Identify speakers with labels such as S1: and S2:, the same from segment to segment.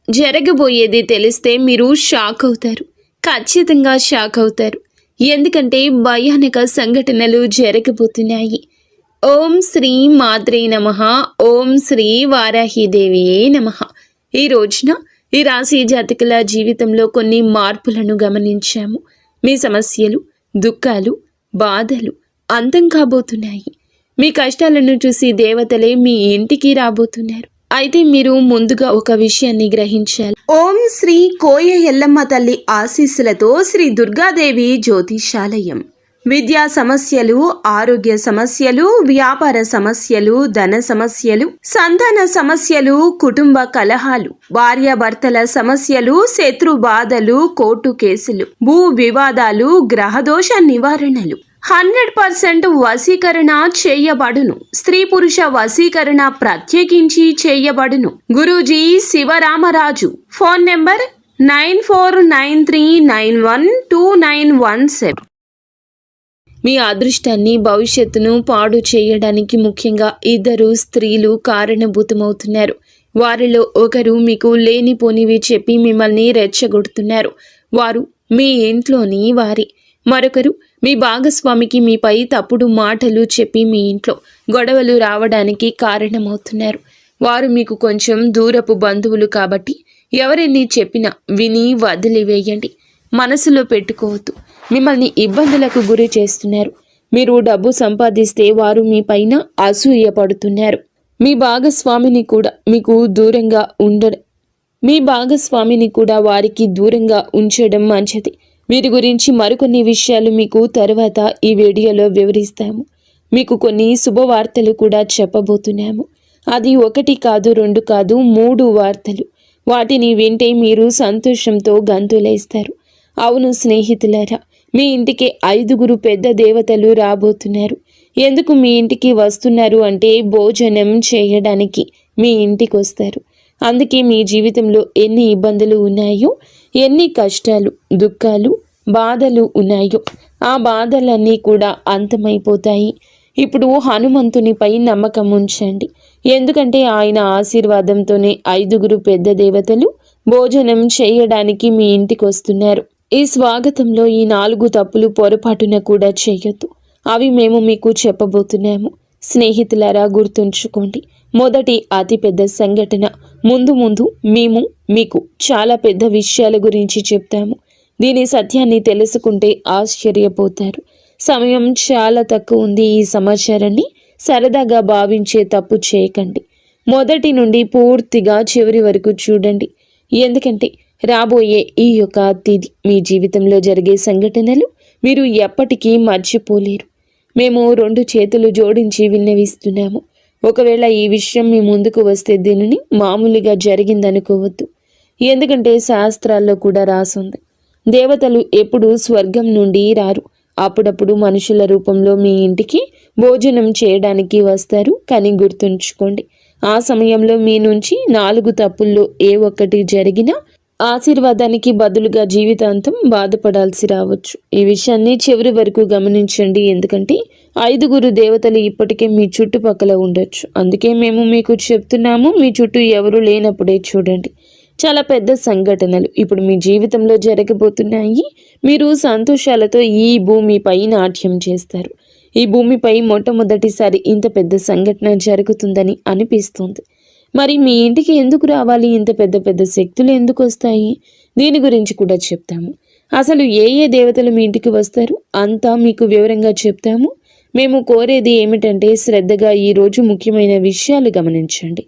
S1: జరగబోయేది తెలిస్తే మీరు షాక్ అవుతారు. ఖచ్చితంగా షాక్ అవుతారు. ఎందుకంటే భయానక సంఘటనలు జరగబోతున్నాయి. ఓం శ్రీ మాత్రే నమః. ఓం శ్రీ వారాహిదేవియే నమః. ఈ రోజున ఈ రాశి జాతకుల జీవితంలో కొన్ని మార్పులను గమనించాము. మీ సమస్యలు, దుఃఖాలు, బాధలు అంతం కాబోతున్నాయి. మీ కష్టాలను చూసి దేవతలే మీ ఇంటికి రాబోతున్నారు. అయితే మీరు ముందుగా ఒక విషయాన్ని గ్రహించాలి.
S2: ఓం శ్రీ కోయ ఎల్లమ్మ తల్లి ఆశీస్సులతో శ్రీ దుర్గాదేవి జ్యోతిషాలయం. విద్యా సమస్యలు, ఆరోగ్య సమస్యలు, వ్యాపార సమస్యలు, ధన సమస్యలు, సంతాన సమస్యలు, కుటుంబ కలహాలు, భార్యాభర్తల సమస్యలు, శత్రు బాధలు, కోర్టు కేసులు, భూ వివాదాలు, గ్రహదోష నివారణలు 100% వశీకరణ చేయబడును. స్త్రీ పురుష వశీకరణ ప్రత్యేకించి చేయబడును. గురూజీ శివరామరాజు. Phone number 9493912917.
S1: మీ అదృష్టాన్ని, భవిష్యత్తును పాడు చేయడానికి ముఖ్యంగా ఇద్దరు స్త్రీలు కారణభూతమవుతున్నారు. వారిలో ఒకరు మీకు లేనిపోనివి చెప్పి మిమ్మల్ని రెచ్చగొడుతున్నారు. వారు మీ ఇంట్లోని వారి. మరొకరు మీ భాగస్వామికి మీపై తప్పుడు మాటలు చెప్పి మీ ఇంట్లో గొడవలు రావడానికి కారణమవుతున్నారు. వారు మీకు కొంచెం దూరపు బంధువులు కాబట్టి ఎవరెన్ని చెప్పినా విని వదిలివేయండి. మనసులో పెట్టుకోవద్దు. మిమ్మల్ని ఇబ్బందులకు గురి చేస్తున్నారు. మీరు డబ్బు సంపాదిస్తే వారు మీ పైన అసూయపడుతున్నారు. మీ భాగస్వామిని కూడా వారికి దూరంగా ఉంచడం మంచిది. వీరి గురించి మరికొన్ని విషయాలు మీకు తర్వాత ఈ వీడియోలో వివరిస్తాము. మీకు కొన్ని శుభవార్తలు కూడా చెప్పబోతున్నాము. అది 1 కాదు, 2 కాదు, 3 వార్తలు. వాటిని వింటే మీరు సంతోషంతో గంతులేస్తారు. అవును స్నేహితులారా, మీ ఇంటికి 5 పెద్ద దేవతలు రాబోతున్నారు. ఎందుకు మీ ఇంటికి వస్తున్నారు అంటే భోజనం చేయడానికి మీ ఇంటికి వస్తారు. అందుకే మీ జీవితంలో ఎన్ని ఇబ్బందులు ఉన్నాయో, ఎన్ని కష్టాలు, దుఃఖాలు, బాధలు ఉన్నాయో ఆ బాధలన్నీ కూడా అంతమైపోతాయి. ఇప్పుడు హనుమంతునిపై నమ్మకం ఉంచండి. ఎందుకంటే ఆయన ఆశీర్వాదంతోనే 5 పెద్ద దేవతలు భోజనం చేయడానికి మీ ఇంటికి వస్తున్నారు. ఈ స్వాగతంలో ఈ 4 తప్పులు పొరపాటున కూడా చేయొద్దు. అవి మేము మీకు చెప్పబోతున్నాము. స్నేహితులారా, గుర్తుంచుకోండి. మొదటి అతిపెద్ద సంఘటన. ముందు మేము మీకు చాలా పెద్ద విషయాల గురించి చెప్తాము. దీని సత్యాన్ని తెలుసుకుంటే ఆశ్చర్యపోతారు. సమయం చాలా తక్కువ ఉంది. ఈ సమాచారాన్ని సరదాగా భావించే తప్పు చేయకండి. మొదటి నుండి పూర్తిగా చివరి వరకు చూడండి. ఎందుకంటే రాబోయే ఈ యొక్క తిథి మీ జీవితంలో జరిగే సంఘటనలు మీరు ఎప్పటికీ మర్చిపోలేరు. మేము 2 చేతులు జోడించి విన్నవిస్తున్నాము. ఒకవేళ ఈ విషయం మీ ముందుకు వస్తే దీనిని మామూలుగా జరిగిందనుకోవద్దు. ఎందుకంటే శాస్త్రాల్లో కూడా రాసుంది, దేవతలు ఎప్పుడూ స్వర్గం నుండి రారు. అప్పుడప్పుడు మనుషుల రూపంలో మీ ఇంటికి భోజనం చేయడానికి వస్తారు. కానీ గుర్తుంచుకోండి, ఆ సమయంలో మీ నుంచి 4 తప్పుల్లో ఏ ఒక్కటి జరిగినా ఆశీర్వాదానికి బదులుగా జీవితాంతం బాధపడాల్సి రావచ్చు. ఈ విషయాన్ని చివరి వరకు గమనించండి. ఎందుకంటే 5 దేవతలు ఇప్పటికే మీ చుట్టుపక్కల ఉండొచ్చు. అందుకే మేము మీకు చెప్తున్నాము, మీ చుట్టూ ఎవరు లేనప్పుడే చూడండి. చాలా పెద్ద సంఘటనలు ఇప్పుడు మీ జీవితంలో జరగబోతున్నాయి. మీరు సంతోషాలతో ఈ భూమిపై నాట్యం చేస్తారు. ఈ భూమిపై మొట్టమొదటిసారి ఇంత పెద్ద సంఘటన జరుగుతుందని అనిపిస్తుంది. మరి మీ ఇంటికి ఎందుకు రావాలి? ఇంత పెద్ద శక్తులు ఎందుకు వస్తాయి? దీని గురించి కూడా చెప్తాము. అసలు ఏ దేవతలు మీ ఇంటికి వస్తారు అంతా మీకు వివరంగా చెప్తాము. మేము కోరేది ఏమిటంటే శ్రద్ధగా ఈరోజు ముఖ్యమైన విషయాలు గమనించండి.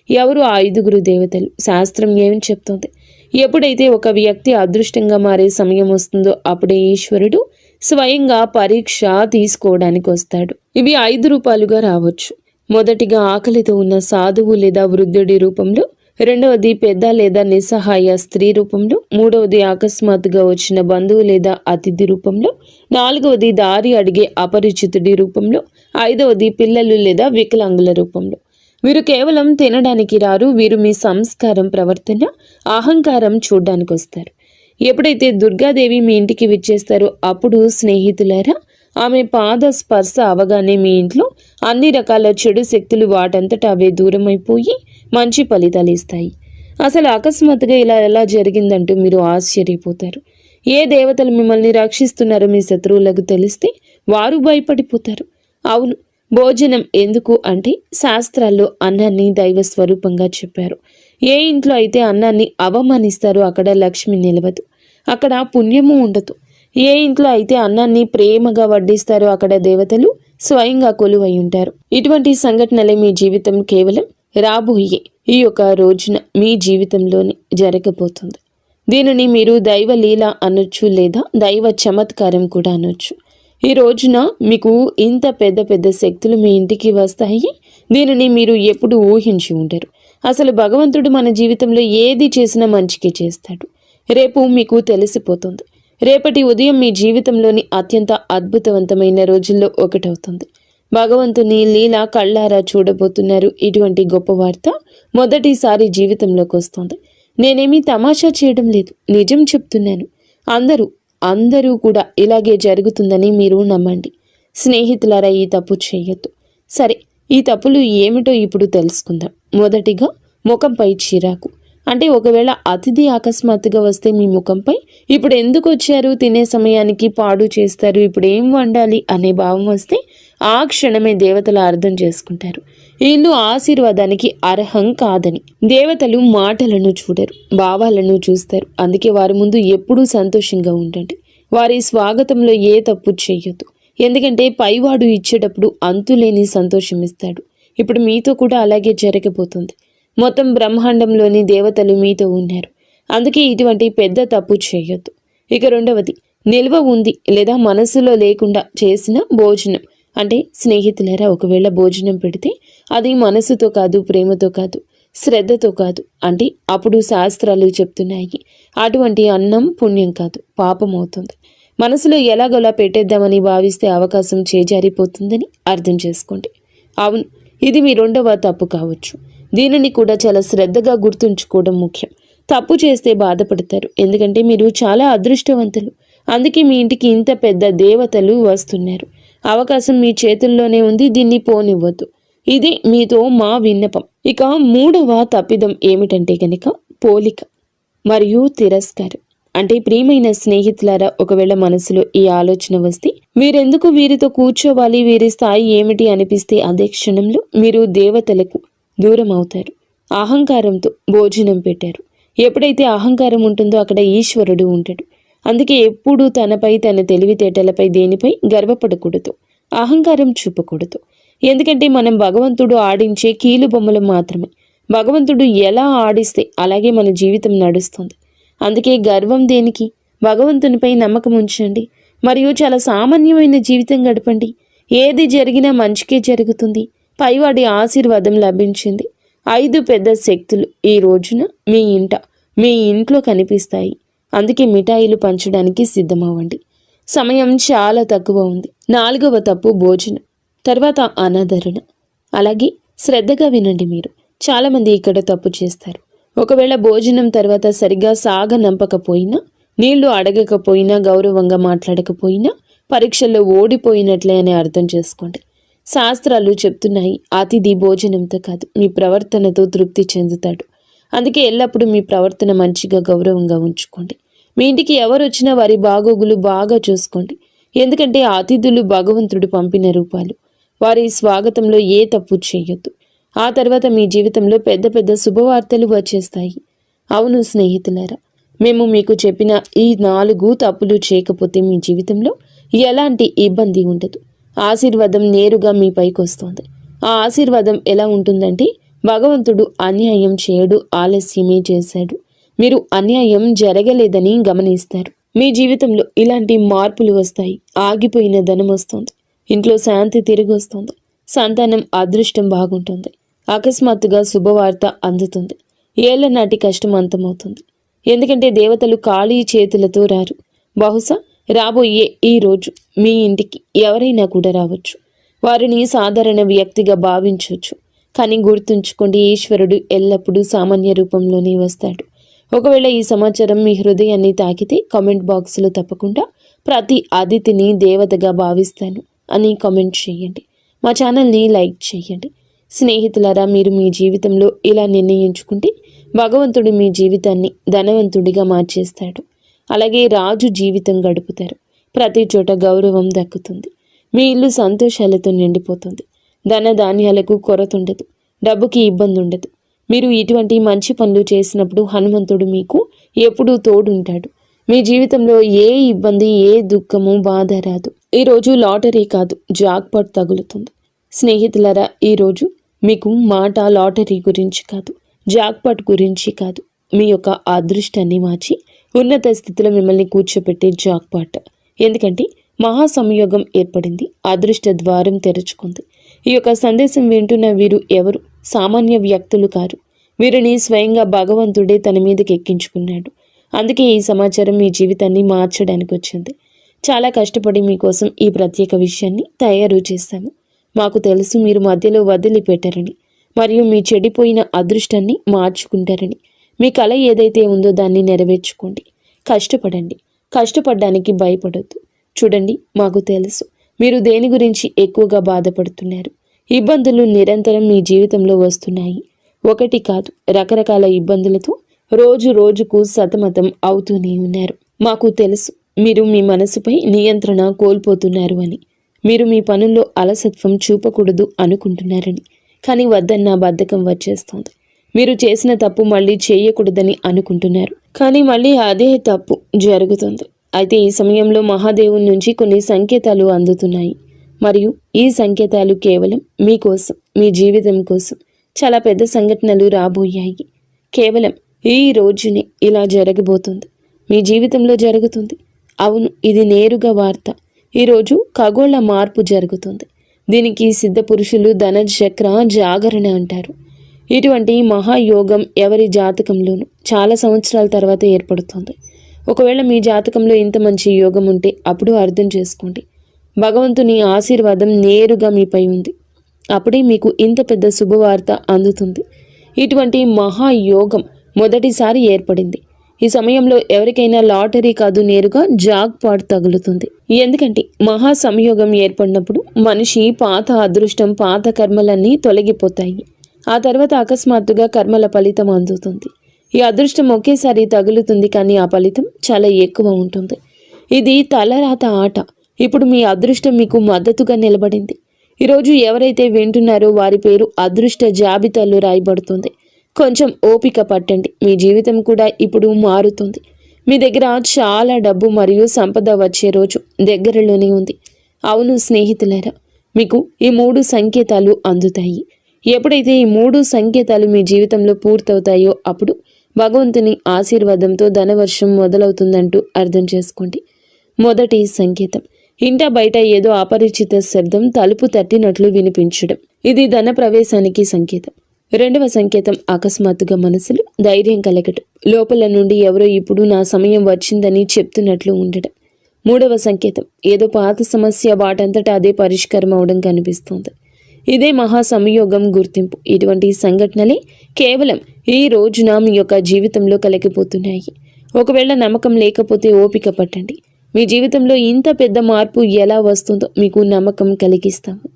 S1: ఎవరు ఆ 5 దేవతలు? శాస్త్రం ఏమి చెప్తుంది? ఎప్పుడైతే ఒక వ్యక్తి అదృష్టంగా మారే సమయం వస్తుందో అప్పుడే ఈశ్వరుడు స్వయంగా పరీక్ష తీసుకోవడానికి వస్తాడు. ఇవి 5 రూపాలుగా రావచ్చు. మొదటిగా ఆకలితో ఉన్న సాధువు లేదా వృద్ధుడి రూపంలో, రెండవది పెద్ద లేదా నిస్సహాయ స్త్రీ రూపంలో, మూడవది అకస్మాత్తుగా వచ్చిన బంధువు లేదా అతిథి రూపంలో, నాలుగవది దారి అడిగే అపరిచితుడి రూపంలో, 5వది పిల్లలు లేదా వికలాంగుల రూపంలో. వీరు కేవలం తినడానికి రారు. వీరు మీ సంస్కారం, ప్రవర్తన, అహంకారం చూడ్డానికి వస్తారు. ఎప్పుడైతే దుర్గాదేవి మీ ఇంటికి విచ్చేస్తారో అప్పుడు స్నేహితులారా, ఆమె పాద స్పర్శ అవగానే మీ ఇంట్లో అన్ని రకాల చెడు శక్తులు వాటంతట అవే దూరమైపోయి మంచి ఫలితాలు ఇస్తాయి. అసలు అకస్మాత్తుగా ఇలా ఎలా జరిగిందంటూ మీరు ఆశ్చర్యపోతారు. ఏ దేవతలు మిమ్మల్ని రక్షిస్తున్నారో మీ శత్రువులకు తెలిస్తే వారు భయపడిపోతారు. అవును, భోజనం ఎందుకు అంటే శాస్త్రాల్లో అన్నాన్ని దైవ స్వరూపంగా చెప్పారు. ఏ ఇంట్లో అయితే అన్నాన్ని అవమానిస్తారో అక్కడ లక్ష్మి నిలవదు, అక్కడ పుణ్యము ఉండదు. ఏ ఇంట్లో అయితే అన్నాన్ని ప్రేమగా వడ్డిస్తారో అక్కడ దేవతలు స్వయంగా కొలువై ఉంటారు. ఇటువంటి సంఘటనలే మీ జీవితం కేవలం రాబోయే ఈ యొక్క రోజున మీ జీవితంలోనే జరగబోతుంది. దీనిని మీరు దైవ లీల అనొచ్చు, లేదా దైవ చమత్కారం కూడా అనొచ్చు. ఈ రోజున మీకు ఇంత పెద్ద పెద్ద శక్తులు మీ ఇంటికి వస్తాయి. దీనిని మీరు ఎప్పుడు ఊహించి ఉంటారు. అసలు భగవంతుడు మన జీవితంలో ఏది చేసినా మంచికి చేస్తాడు. రేపు మీకు తెలిసిపోతుంది. రేపటి ఉదయం మీ జీవితంలోని అత్యంత అద్భుతవంతమైన రోజుల్లో ఒకటవుతుంది. భగవంతుని లీల కళ్ళారా చూడబోతున్నారు. ఇటువంటి గొప్ప వార్త మొదటిసారి జీవితంలోకి వస్తుంది. నేనేమీ తమాషా చేయడం లేదు, నిజం చెప్తున్నాను. అందరూ కూడా ఇలాగే జరుగుతుందని మీరు నమ్మండి. స్నేహితులారా, ఈ తప్పు చేయొద్దు. సరే, ఈ తప్పులు ఏమిటో ఇప్పుడు తెలుసుకుందాం. మొదటిగా, ముఖంపై చిరాకు. అంటే ఒకవేళ అతిథి అకస్మాత్తుగా వస్తే మీ ముఖంపై ఇప్పుడు ఎందుకు వచ్చారు, తినే సమయానికి పాడు చేస్తారు, ఇప్పుడు ఏం వండాలి అనే భావం వస్తే ఆ క్షణమే దేవతలు అర్థం చేసుకుంటారు ఇల్లు ఆశీర్వాదానికి అర్హం కాదని. దేవతలు మాటలను చూడరు, భావాలను చూస్తారు. అందుకే వారి ముందు ఎప్పుడూ సంతోషంగా ఉండండి. వారి స్వాగతంలో ఏ తప్పు చేయొద్దు. ఎందుకంటే పైవాడు ఇచ్చేటప్పుడు అంతులేని సంతోషం ఇస్తాడు. ఇప్పుడు మీతో కూడా అలాగే జరగబోతుంది. మొత్తం బ్రహ్మాండంలోని దేవతలు మీతో ఉన్నారు. అందుకే ఇటువంటి పెద్ద తప్పు చేయొద్దు. ఇక రెండవది, నిల్వ ఉంది లేదా మనసులో లేకుండా చేసిన భోజనం. అంటే స్నేహితులారా, ఒకవేళ భోజనం పెడితే అది మనసుతో కాదు, ప్రేమతో కాదు, శ్రద్ధతో కాదు అంటే అప్పుడు శాస్త్రాలు చెప్తున్నాయి అటువంటి అన్నం పుణ్యం కాదు, పాపం అవుతుంది. మనసులో ఎలాగోలా పెట్టేద్దామని భావిస్తే అవకాశం చేజారిపోతుందని అర్థం చేసుకోండి. అవును, ఇది మీ రెండవ తప్పు కావచ్చు. దీనిని కూడా చాలా శ్రద్ధగా గుర్తుంచుకోవడం ముఖ్యం. తప్పు చేస్తే బాధపడతారు, ఎందుకంటే మీరు చాలా అదృష్టవంతులు. అందుకే మీ ఇంటికి ఇంత పెద్ద దేవతలు వస్తున్నారు. అవకాశం మీ చేతుల్లోనే ఉంది, దీన్ని పోనివ్వద్దు. ఇది మీతో మా విన్నపం. ఇక మూడవ తప్పిదం ఏమిటంటే కనుక పోలిక మరియు తిరస్కారం. అంటే ప్రియమైన స్నేహితులారా, ఒకవేళ మనసులో ఈ ఆలోచన వస్తే మీరెందుకు వీరితో కూర్చోవాలి, వీరి స్థాయి ఏమిటి అనిపిస్తే అదే క్షణంలో మీరు దేవతలకు దూరం అవుతారు. అహంకారంతో భోజనం పెట్టారు. ఎప్పుడైతే అహంకారం ఉంటుందో అక్కడ ఈశ్వరుడు ఉంటాడు. అందుకే ఎప్పుడూ తనపై, తన తెలివితేటలపై, దేనిపై గర్వపడకూడదు, అహంకారం చూపకూడదు. ఎందుకంటే మనం భగవంతుడు ఆడించే కీలు బొమ్మలు మాత్రమే. భగవంతుడు ఎలా ఆడిస్తే అలాగే మన జీవితం నడుస్తుంది. అందుకే గర్వం దేనికి? భగవంతునిపై నమ్మకం ఉంచండి మరియు చాలా సామాన్యమైన జీవితం గడపండి. ఏది జరిగినా మంచికే జరుగుతుంది. పైవాడి ఆశీర్వాదం లభించింది. 5 పెద్ద శక్తులు ఈ రోజున మీ ఇంట్లో కనిపిస్తాయి. అందుకే మిఠాయిలు పంచడానికి సిద్ధమవ్వండి. సమయం చాలా తక్కువ ఉంది. 4వ తప్పు భోజనం, తర్వాత అనాదరణ. అలాగే శ్రద్ధగా వినండి. మీరు చాలామంది ఇక్కడ తప్పు చేస్తారు. ఒకవేళ భోజనం తర్వాత సరిగా సాగనంపకపోయినా, నీళ్లు అడగకపోయినా, గౌరవంగా మాట్లాడకపోయినా పరీక్షల్లో ఓడిపోయినట్లే అని అర్థం చేసుకోండి. శాస్త్రాలు చెప్తున్నాయి అతిథి భోజనంతో కాదు మీ ప్రవర్తనతో తృప్తి చెందుతాడు. అందుకే ఎల్లప్పుడూ మీ ప్రవర్తన మంచిగా, గౌరవంగా ఉంచుకోండి. మీ ఇంటికి ఎవరు వచ్చినా వారి బాగోగులు బాగా చూసుకోండి. ఎందుకంటే ఆ అతిథులు భగవంతుడు పంపిన రూపాలు. వారి స్వాగతంలో ఏ తప్పు చేయొద్దు. ఆ తర్వాత మీ జీవితంలో పెద్ద పెద్ద శుభవార్తలు వచ్చేస్తాయి. అవును స్నేహితులారా, మేము మీకు చెప్పిన ఈ 4 తప్పులు చేయకపోతే మీ జీవితంలో ఎలాంటి ఇబ్బంది ఉండదు. ఆశీర్వాదం నేరుగా మీ పైకి వస్తుంది. ఆ ఆశీర్వాదం ఎలా ఉంటుందంటే భగవంతుడు అన్యాయం చేయడు, ఆలస్యమే చేశాడు. మీరు అన్యాయం జరగలేదని గమనిస్తారు. మీ జీవితంలో ఇలాంటి మార్పులు వస్తాయి. ఆగిపోయిన ధనం వస్తుంది. ఇంట్లో శాంతి తిరిగి వస్తుంది. సంతానం అదృష్టం బాగుంటుంది. అకస్మాత్తుగా శుభవార్త అందుతుంది. ఏళ్ల నాటి కష్టం అంతమవుతుంది. ఎందుకంటే దేవతలు ఖాళీ చేతులతో రారు. బహుశా రాబోయే ఈ రోజు మీ ఇంటికి ఎవరైనా కూడా రావచ్చు. వారిని సాధారణ వ్యక్తిగా భావించవచ్చు. కానీ గుర్తుంచుకోండి, ఈశ్వరుడు ఎల్లప్పుడూ సామాన్య రూపంలోనే వస్తాడు. ఒకవేళ ఈ సమాచారం మీ హృదయాన్ని తాకితే కామెంట్ బాక్స్లో తప్పకుండా ప్రతి అతిథిని దేవతగా భావిస్తాను అని కామెంట్ చేయండి. మా ఛానల్ని లైక్ చేయండి. స్నేహితులారా, మీరు మీ జీవితంలో ఇలా నిర్ణయించుకుంటే భగవంతుడు మీ జీవితాన్ని ధనవంతుడిగా మార్చేస్తాడు. అలాగే రాజు జీవితం గడుపుతారు. ప్రతి చోట గౌరవం దక్కుతుంది. మీ ఇల్లు సంతోషాలతో నిండిపోతుంది. ధన ధాన్యాలకు కొరత ఉండదు. డబ్బుకి ఇబ్బంది ఉండదు. మీరు ఇటువంటి మంచి పనులు చేసినప్పుడు హనుమంతుడు మీకు ఎప్పుడూ తోడుంటాడు. మీ జీవితంలో ఏ ఇబ్బంది, ఏ దుఃఖము, బాధ రాదు. ఈరోజు లాటరీ కాదు, జాక్పాట్ తగులుతుంది. స్నేహితులారా, ఈరోజు మీకు మాట లాటరీ గురించి కాదు, జాక్పాట్ గురించి కాదు, మీ యొక్క అదృష్టాన్ని మార్చి ఉన్నత స్థితిలో మిమ్మల్ని కూర్చోపెట్టే జాక్పాట్. ఎందుకంటే మహాసంయోగం ఏర్పడింది. అదృష్ట ద్వారం తెరుచుకుంది. ఈ యొక్క సందేశం వింటున్న వీరు ఎవరు సామాన్య వ్యక్తులు కారు. వీరిని స్వయంగా భగవంతుడే తన మీదకి ఎక్కించుకున్నాడు. అందుకే ఈ సమాచారం మీ జీవితాన్ని మార్చడానికి వచ్చింది. చాలా కష్టపడి మీకోసం ఈ ప్రత్యేక విషయాన్ని తయారు చేశాము. మాకు తెలుసు మీరు మధ్యలో వదిలిపెట్టారని, మరియు మీ చెడిపోయిన అదృష్టాన్ని మార్చుకుంటారని. మీ కళ ఏదైతే ఉందో దాన్ని నెరవేర్చుకోండి. కష్టపడండి. కష్టపడడానికి భయపడొద్దు. చూడండి, మాకు తెలుసు మీరు దేని గురించి ఎక్కువగా బాధపడుతున్నారు. ఇబ్బందులు నిరంతరం మీ జీవితంలో వస్తున్నాయి. ఒకటి కాదు, రకరకాల ఇబ్బందులతో రోజు రోజుకు సతమతం అవుతూనే ఉన్నారు. మాకు తెలుసు మీరు మీ మనసుపై నియంత్రణ కోల్పోతున్నారు అని. మీరు మీ పనుల్లో అలసత్వం చూపకూడదు అనుకుంటున్నారని. కానీ వద్దన్న బద్ధకం వచ్చేస్తుంది. మీరు చేసిన తప్పు మళ్ళీ చేయకూడదని అనుకుంటున్నారు. కానీ మళ్ళీ అదే తప్పు జరుగుతుంది. అయితే ఈ సమయంలో మహాదేవుని నుంచి కొన్ని సంకేతాలు అందుతున్నాయి. మరియు ఈ సంకేతాలు కేవలం మీకోసం, మీ జీవితం కోసం. చాలా పెద్ద సంఘటనలు రాబోయాయి. కేవలం ఈ రోజునే ఇలా జరగబోతుంది. మీ జీవితంలో జరుగుతుంది. అవును, ఇది నేరుగా వార్త. ఈరోజు ఖగోళ మార్పు జరుగుతుంది. దీనికి సిద్ధ పురుషులు ధనచక్ర జాగరణ అంటారు. ఇటువంటి మహాయోగం ఎవరి జాతకంలోనూ చాలా సంవత్సరాల తర్వాత ఏర్పడుతుంది. ఒకవేళ మీ జాతకంలో ఇంత మంచి యోగం ఉంటే అప్పుడు అర్థం చేసుకోండి, భగవంతుని ఆశీర్వాదం నేరుగా మీపై ఉంది. అప్పుడే మీకు ఇంత పెద్ద శుభవార్త అందుతుంది. ఇటువంటి మహాయోగం మొదటిసారి ఏర్పడింది. ఈ సమయంలో ఎవరికైనా లాటరీ కాదు, నేరుగా జాక్పాట్ తగులుతుంది. ఎందుకంటే మహా సంయోగం ఏర్పడినప్పుడు మనిషి పాత అదృష్టం, పాత కర్మలన్నీ తొలగిపోతాయి. ఆ తర్వాత అకస్మాత్తుగా కర్మల ఫలితం అందుతుంది. ఈ అదృష్టం ఒకేసారి తగులుతుంది, కానీ ఆ ఫలితం చాలా ఎక్కువ ఉంటుంది. ఇది తలరాత ఆట. ఇప్పుడు మీ అదృష్టం మీకు మద్దతుగా నిలబడింది. ఈరోజు ఎవరైతే వింటున్నారో వారి పేరు అదృష్ట జాబితాలో రాయబడుతుంది. కొంచెం ఓపిక పట్టండి. మీ జీవితం కూడా ఇప్పుడు మారుతుంది. మీ దగ్గర చాలా డబ్బు మరియు సంపద వచ్చే రోజు దగ్గరలోనే ఉంది. అవును స్నేహితులారా, మీకు ఈ 3 సంకేతాలు అందుతాయి. ఎప్పుడైతే ఈ 3 సంకేతాలు మీ జీవితంలో పూర్తవుతాయో అప్పుడు భగవంతుని ఆశీర్వాదంతో ధనవర్షం మొదలవుతుందంటూ అర్థం చేసుకోండి. మొదటి సంకేతం, ఇంట బయట ఏదో అపరిచిత శబ్దం తలుపు తట్టినట్లు వినిపించడం. ఇది ధన ప్రవేశానికి సంకేతం. రెండవ సంకేతం, అకస్మాత్తుగా మనసులో ధైర్యం కలగటం. లోపల నుండి ఎవరో ఇప్పుడు నా సమయం వచ్చిందని చెప్తున్నట్లు ఉండడం. మూడవ సంకేతం, ఏదో పాత సమస్య వాటంతటా అదే పరిష్కారం అవడం కనిపిస్తుంది. ఇదే మహా సంయోగం గుర్తింపు. ఇటువంటి సంఘటనలే కేవలం ఈ రోజున మీ యొక్క జీవితంలో కలిగిపోతున్నాయి. ఒకవేళ నమ్మకం లేకపోతే ఓపిక పట్టండి. మీ జీవితంలో ఇంత పెద్ద మార్పు ఎలా వస్తుందో మీకు నమ్మకం కలిగిస్తాము.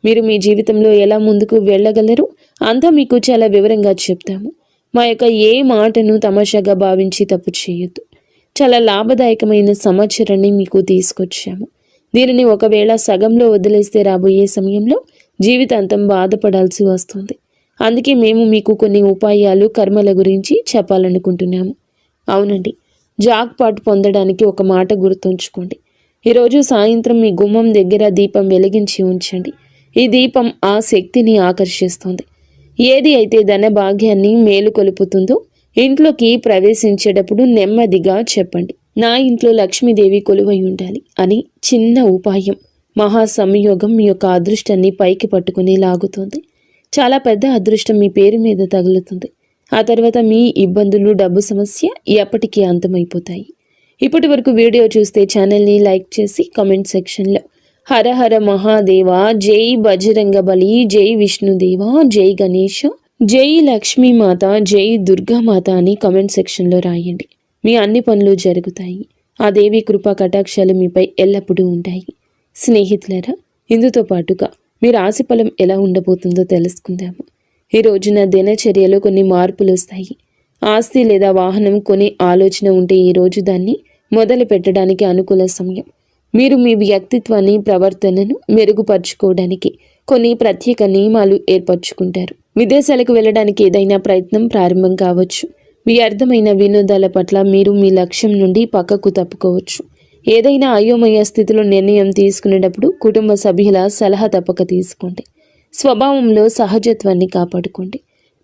S1: మీరు మీ జీవితంలో ఎలా ముందుకు వెళ్ళగలరు అంతా మీకు చాలా వివరంగా చెప్తాము. మా యొక్క ఏ మాటను తమాషాగా భావించి తప్పు చేయొద్దు. చాలా లాభదాయకమైన సమాచారాన్ని మీకు తీసుకొచ్చాము. దీనిని ఒకవేళ సగంలో వదిలేస్తే రాబోయే సమయంలో జీవితాంతం బాధపడాల్సి వస్తుంది. అందుకే మేము మీకు కొన్ని ఉపాయాలు, కర్మల గురించి చెప్పాలనుకుంటున్నాము. అవునండి, జాక్పాట్ పొందడానికి ఒక మాట గుర్తుంచుకోండి. ఈరోజు సాయంత్రం మీ గుమ్మం దగ్గర దీపం వెలిగించి ఉంచండి. ఈ దీపం ఆ శక్తిని ఆకర్షిస్తుంది. ఏది అయితే ధన భాగ్యాన్ని మేలుకొలుపుతుందో ఇంట్లోకి ప్రవేశించేటప్పుడు నెమ్మదిగా చెప్పండి, నా ఇంట్లో లక్ష్మీదేవి కొలువై ఉండాలి అని. చిన్న ఉపాయం మహా సంయోగం మీ యొక్క అదృష్టాన్ని పైకి పట్టుకుని లాగుతుంది. చాలా పెద్ద అదృష్టం మీ పేరు మీద తగులుతుంది. ఆ తర్వాత మీ ఇబ్బందులు, డబ్బు సమస్య ఎప్పటికీ అంతమైపోతాయి. ఇప్పటి వరకు వీడియో చూస్తే ఛానల్ని లైక్ చేసి కామెంట్ సెక్షన్లో హర హర మహాదేవ, జై బజరంగబలి, జై విష్ణుదేవ, జై గణేష, జై లక్ష్మీమాత, జై దుర్గామాత అని కామెంట్ సెక్షన్లో రాయండి. మీ అన్ని పనులు జరుగుతాయి. ఆ దేవి కృపా కటాక్షాలు మీపై ఎల్లప్పుడూ ఉంటాయి. స్నేహితులారా, ఇందుతో పాటుగా మీ రాశి ఫలం ఎలా ఉండబోతుందో తెలుసుకుందాము. ఈ రోజున దినచర్యలో కొన్ని మార్పులు వస్తాయి. ఆస్తి లేదా వాహనం కొనే ఆలోచన ఉంటే ఈరోజు దాన్ని మొదలు పెట్టడానికి అనుకూల సమయం. మీరు మీ వ్యక్తిత్వాన్ని, ప్రవర్తనను మెరుగుపరుచుకోవడానికి కొన్ని ప్రత్యేక నియమాలు ఏర్పరచుకుంటారు. విదేశాలకు వెళ్ళడానికి ఏదైనా ప్రయత్నం ప్రారంభం కావచ్చు. వ్యర్థమైన వినోదాల పట్ల మీరు మీ లక్ష్యం నుండి పక్కకు తప్పుకోవచ్చు. ఏదైనా అయోమయ స్థితిలో నిర్ణయం తీసుకునేటప్పుడు కుటుంబ సభ్యుల సలహా తప్పక తీసుకోండి. స్వభావంలో సహజత్వాన్ని కాపాడుకోండి.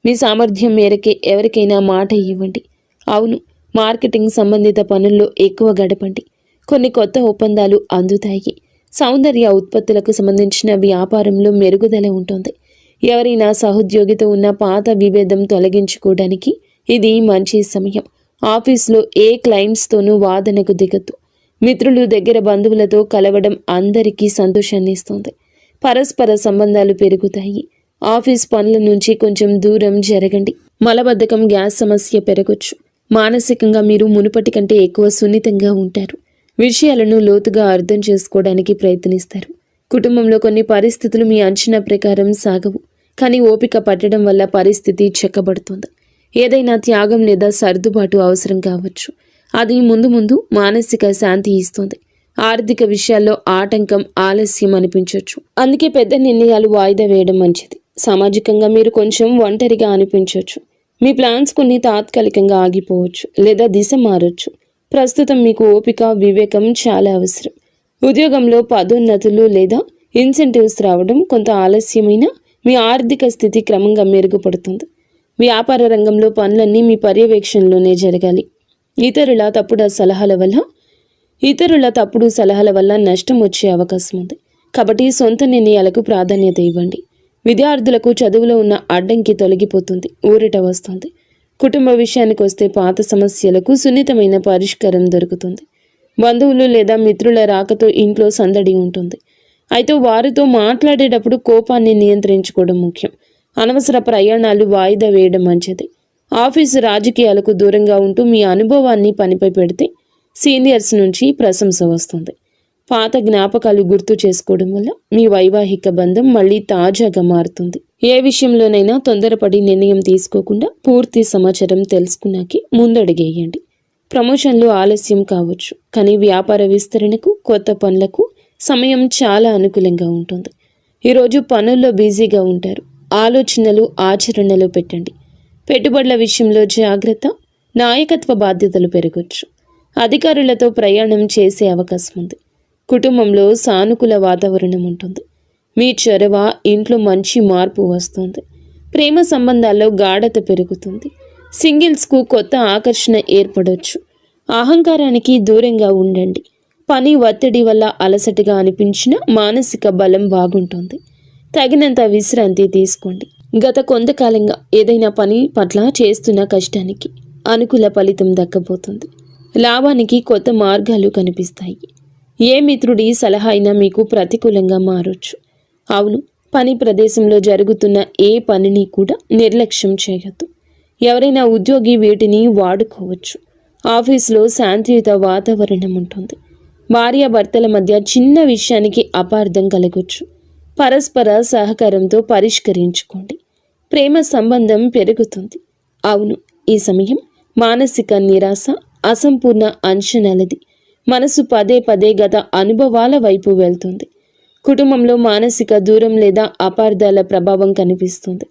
S1: మీ సామర్థ్యం మేరకే ఎవరికైనా మాట ఇవ్వండి. అవును, మార్కెటింగ్ సంబంధిత పనుల్లో ఎక్కువ గడపండి. కొన్ని కొత్త ఒప్పందాలు అందుతాయి. సౌందర్య ఉత్పత్తులకు సంబంధించిన వ్యాపారంలో మెరుగుదల ఉంటుంది. ఎవరైనా సహోద్యోగితో ఉన్న పాత విభేదం తొలగించుకోవడానికి ఇది మంచి సమయం. ఆఫీస్లో ఏ క్లయింట్స్తోనూ వాదనకు దిగద్దు. మిత్రులు, దగ్గర బంధువులతో కలవడం అందరికీ సంతోషాన్ని ఇస్తుంది. పరస్పర సంబంధాలు పెరుగుతాయి. ఆఫీస్ పనుల నుంచి కొంచెం దూరం జరగండి. మలబద్ధకం, గ్యాస్ సమస్య పెరగొచ్చు. మానసికంగా మీరు మునుపటి కంటే ఎక్కువ సున్నితంగా ఉంటారు. విషయాలను లోతుగా అర్థం చేసుకోవడానికి ప్రయత్నిస్తారు. కుటుంబంలో కొన్ని పరిస్థితులు మీ అంచనా ప్రకారం సాగవు, కానీ ఓపిక పట్టడం వల్ల పరిస్థితి చెక్కబడుతుంది. ఏదైనా త్యాగం లేదా సర్దుబాటు అవసరం కావచ్చు. అది ముందు ముందు మానసిక శాంతి ఇస్తుంది. ఆర్థిక విషయాల్లో ఆటంకం, ఆలస్యం అనిపించవచ్చు. అందుకే పెద్ద నిర్ణయాలు వాయిదా వేయడం మంచిది. సామాజికంగా మీరు కొంచెం ఒంటరిగా అనిపించవచ్చు. మీ ప్లాన్స్ కొన్ని తాత్కాలికంగా ఆగిపోవచ్చు లేదా దిశ మారొచ్చు. ప్రస్తుతం మీకు ఓపిక, వివేకం చాలా అవసరం. ఉద్యోగంలో పదోన్నతులు లేదా ఇన్సెంటివ్స్ రావడం కొంత ఆలస్యమైన మీ ఆర్థిక స్థితి క్రమంగా మెరుగుపడుతుంది. వ్యాపార రంగంలో పనులన్నీ మీ పర్యవేక్షణలోనే జరగాలి. ఇతరుల తప్పుడు సలహాల వల్ల నష్టం వచ్చే అవకాశం ఉంది. కాబట్టి సొంత నిర్ణయాలకు ప్రాధాన్యత ఇవ్వండి. విద్యార్థులకు చదువులో ఉన్న అడ్డంకి తొలగిపోతుంది, ఊరట వస్తుంది. కుటుంబ విషయానికి వస్తే పాత సమస్యలకు సున్నితమైన పరిష్కారం దొరుకుతుంది. బంధువులు లేదా మిత్రుల రాకతో ఇంట్లో సందడి ఉంటుంది. అయితే వారితో మాట్లాడేటప్పుడు కోపాన్ని నియంత్రించుకోవడం ముఖ్యం. అనవసర ప్రయాణాలు వాయిదా వేయడం మంచిది. ఆఫీసు రాజకీయాలకు దూరంగా ఉంటూ మీ అనుభవాన్ని పనిపై పెడితే సీనియర్స్ నుంచి ప్రశంస వస్తుంది. పాత జ్ఞాపకాలు గుర్తు చేసుకోవడం వల్ల మీ వైవాహిక బంధం మళ్ళీ తాజాగా మారుతుంది. ఏ విషయంలోనైనా తొందరపడి నిర్ణయం తీసుకోకుండా పూర్తి సమాచారం తెలుసుకున్నాకే ముందడుగేయండి. ప్రమోషన్లు ఆలస్యం కావచ్చు, కానీ వ్యాపార విస్తరణకు, కొత్త పనులకు సమయం చాలా అనుకూలంగా ఉంటుంది. ఈరోజు పనుల్లో బిజీగా ఉంటారు. ఆలోచనలు ఆచరణలో పెట్టండి. పెట్టుబడుల విషయంలో జాగ్రత్త. నాయకత్వ బాధ్యతలు పెరగొచ్చు. అధికారులతో ప్రయాణం చేసే అవకాశం ఉంది. కుటుంబంలో సానుకూల వాతావరణం ఉంటుంది. మీ చొరవ ఇంట్లో మంచి మార్పు వస్తుంది. ప్రేమ సంబంధాల్లో గాఢత పెరుగుతుంది. సింగిల్స్కు కొత్త ఆకర్షణ ఏర్పడవచ్చు. అహంకారానికి దూరంగా ఉండండి. పని ఒత్తిడి వల్ల అలసటగా అనిపించిన మానసిక బలం బాగుంటుంది. తగినంత విశ్రాంతి తీసుకోండి. గత కొంతకాలంగా ఏదైనా పని పట్ల చేస్తున్న కష్టానికి అనుకూల ఫలితం దక్కబోతుంది. లాభానికి కొత్త మార్గాలు కనిపిస్తాయి. ఏ మిత్రుడి సలహా అయినా మీకు ప్రతికూలంగా మారొచ్చు. అవును, పని ప్రదేశంలో జరుగుతున్న ఏ పనిని కూడా నిర్లక్ష్యం చేయొద్దు. ఎవరైనా ఉద్యోగి వీటిని వాడుకోవచ్చు. ఆఫీసులో శాంతియుత వాతావరణం ఉంటుంది. భార్యాభర్తల మధ్య చిన్న విషయానికి అపార్థం కలగొచ్చు. పరస్పర సహకారంతో పరిష్కరించుకోండి. ప్రేమ సంబంధం పెరుగుతుంది. అవును, ఈ సమయం మానసిక నిరాశ, అసంపూర్ణ అంచనాలది. మనసు పదే పదే గత అనుభవాల వైపు వెళ్తుంది. కుటుంబంలో మానసిక దూరం లేదా అపార్థాల ప్రభావం కనిపిస్తుంది.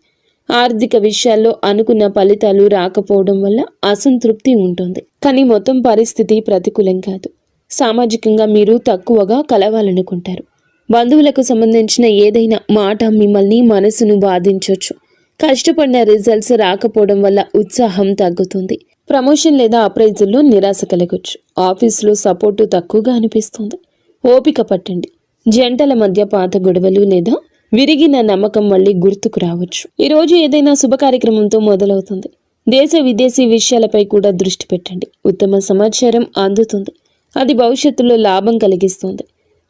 S1: ఆర్థిక విషయాల్లో అనుకున్న ఫలితాలు రాకపోవడం వల్ల అసంతృప్తి ఉంటుంది. కానీ మొత్తం పరిస్థితి ప్రతికూలం కాదు. సామాజికంగా మీరు తక్కువగా కలవాలనుకుంటారు. బంధువులకు సంబంధించిన ఏదైనా మాట మిమ్మల్ని మనసును బాధించవచ్చు. కష్టపడిన రిజల్ట్స్ రాకపోవడం వల్ల ఉత్సాహం తగ్గుతుంది. ప్రమోషన్ లేదా అప్రైజుల్లో నిరాశ కలగొచ్చు. ఆఫీసులో సపోర్టు తక్కువగా అనిపిస్తుంది. ఓపిక పట్టండి. జంటల మధ్య పాత గొడవలు లేదా విరిగిన నమ్మకం మళ్ళీ గుర్తుకు రావచ్చు. ఈరోజు ఏదైనా శుభ కార్యక్రమంతో మొదలవుతుంది. దేశ విదేశీ విషయాలపై కూడా దృష్టి పెట్టండి. ఉత్తమ సమాచారం అందుతుంది. అది భవిష్యత్తులో లాభం కలిగిస్తుంది.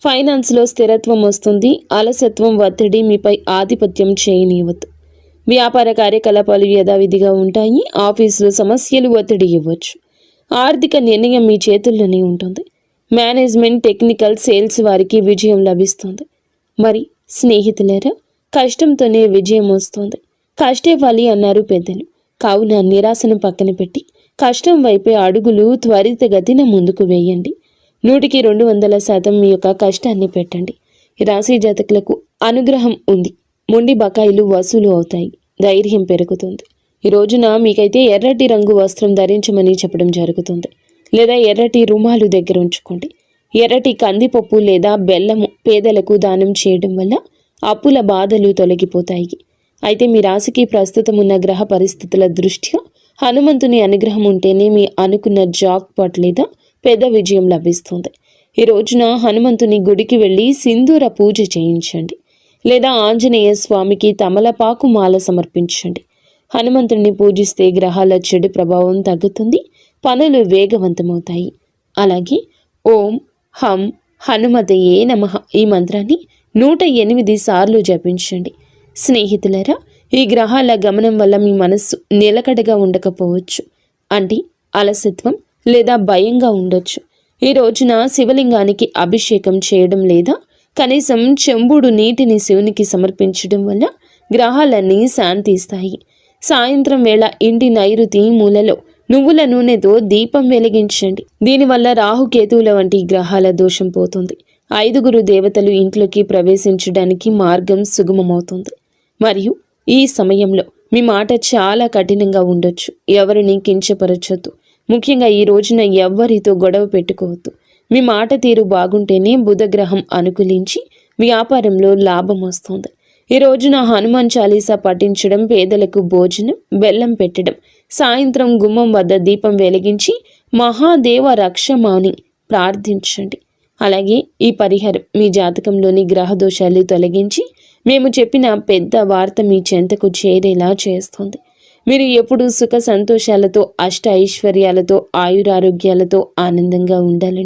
S1: ఫైనాన్స్లో స్థిరత్వం వస్తుంది. అలసత్వం, ఒత్తిడి మీపై ఆధిపత్యం చేయనివ్వద్దు. వ్యాపార కార్యకలాపాలు యథావిధిగా ఉంటాయి. ఆఫీసులో సమస్యలు ఒత్తిడి ఇవ్వచ్చు. ఆర్థిక నిర్ణయం మీ చేతుల్లోనే ఉంటుంది. మేనేజ్మెంట్, టెక్నికల్, సేల్స్ వారికి విజయం లభిస్తుంది. మరి స్నేహితులారా, కష్టంతోనే విజయం వస్తుంది. కష్టే ఫలి అన్నారు పెద్దలు. కావున నిరాశను పక్కన పెట్టి కష్టం వైపే అడుగులు త్వరితగతిన ముందుకు వేయండి. 100కి 200% మీ యొక్క కష్టాన్ని పెట్టండి. ఈ రాశి జాతకులకు అనుగ్రహం ఉంది. మొండి బకాయిలు వసూలు అవుతాయి. ధైర్యం పెరుగుతుంది. ఈ రోజున మీకైతే ఎర్రటి రంగు వస్త్రం ధరించమని చెప్పడం జరుగుతుంది. లేదా ఎర్రటి రుమాలు దగ్గర ఉంచుకోండి. ఎర్రటి కందిపప్పు లేదా బెల్లము పేదలకు దానం చేయడం వల్ల అప్పుల బాధలు తొలగిపోతాయి. అయితే మీ రాశికి ప్రస్తుతం ఉన్న గ్రహ పరిస్థితుల దృష్ట్యా హనుమంతుని అనుగ్రహం ఉంటేనే మీ అనుకున్న జాబ్ పాట్ లేదా పెద్ద విజయం లభిస్తుంది. ఈ రోజున హనుమంతుని గుడికి వెళ్ళి సింధూర పూజ చేయించండి. లేదా ఆంజనేయ స్వామికి తమలపాకు మాల సమర్పించండి. హనుమంతుడిని పూజిస్తే గ్రహాల చెడు ప్రభావం తగ్గుతుంది. పనులు వేగవంతమవుతాయి. అలాగే ఓం హం హనుమతయే నమః ఈ మంత్రాన్ని 108 సార్లు జపించండి. స్నేహితులరా, ఈ గ్రహాల గమనం వల్ల మీ మనస్సు నిలకడగా ఉండకపోవచ్చు. అంటే అలసత్వం లేదా భయంగా ఉండొచ్చు. ఈ రోజున శివలింగానికి అభిషేకం చేయడం లేదా కనీసం చెంబుడు నీటిని శివునికి సమర్పించడం వల్ల గ్రహాలన్నీ శాంతిస్తాయి. సాయంత్రం వేళ ఇంటి నైరుతి మూలలో నువ్వుల నూనెతో దీపం వెలిగించండి. దీనివల్ల రాహుకేతువుల వంటి గ్రహాల దోషం పోతుంది. 5 దేవతలు ఇంట్లోకి ప్రవేశించడానికి మార్గం సుగమమవుతుంది. మరియు ఈ సమయంలో మీ మాట చాలా కఠినంగా ఉండొచ్చు. ఎవరిని కించపరచొద్దు. ముఖ్యంగా ఈ రోజున ఎవ్వరితో గొడవ పెట్టుకోవద్దు. మీ మాట తీరు బాగుంటేనే బుధగ్రహం అనుకూలించి వ్యాపారంలో లాభం వస్తుంది. ఈ రోజున హనుమాన్ చాలీసా పఠించడం, పేదలకు భోజనం, బెల్లం పెట్టడం, సాయంత్రం గుమ్మం వద్ద దీపం వెలిగించి మహాదేవ రక్షమాని ప్రార్థించండి. అలాగే ఈ పరిహారం మీ జాతకంలోని గ్రహ దోషాలు తొలగించి మేము చెప్పిన పెద్ద వార్త మీ చెంతకు చేరేలా చేస్తుంది. మీరు ఎప్పుడూ సుఖ సంతోషాలతో, అష్ట ఐశ్వర్యాలతో, ఆయురారోగ్యాలతో ఆనందంగా ఉండాలని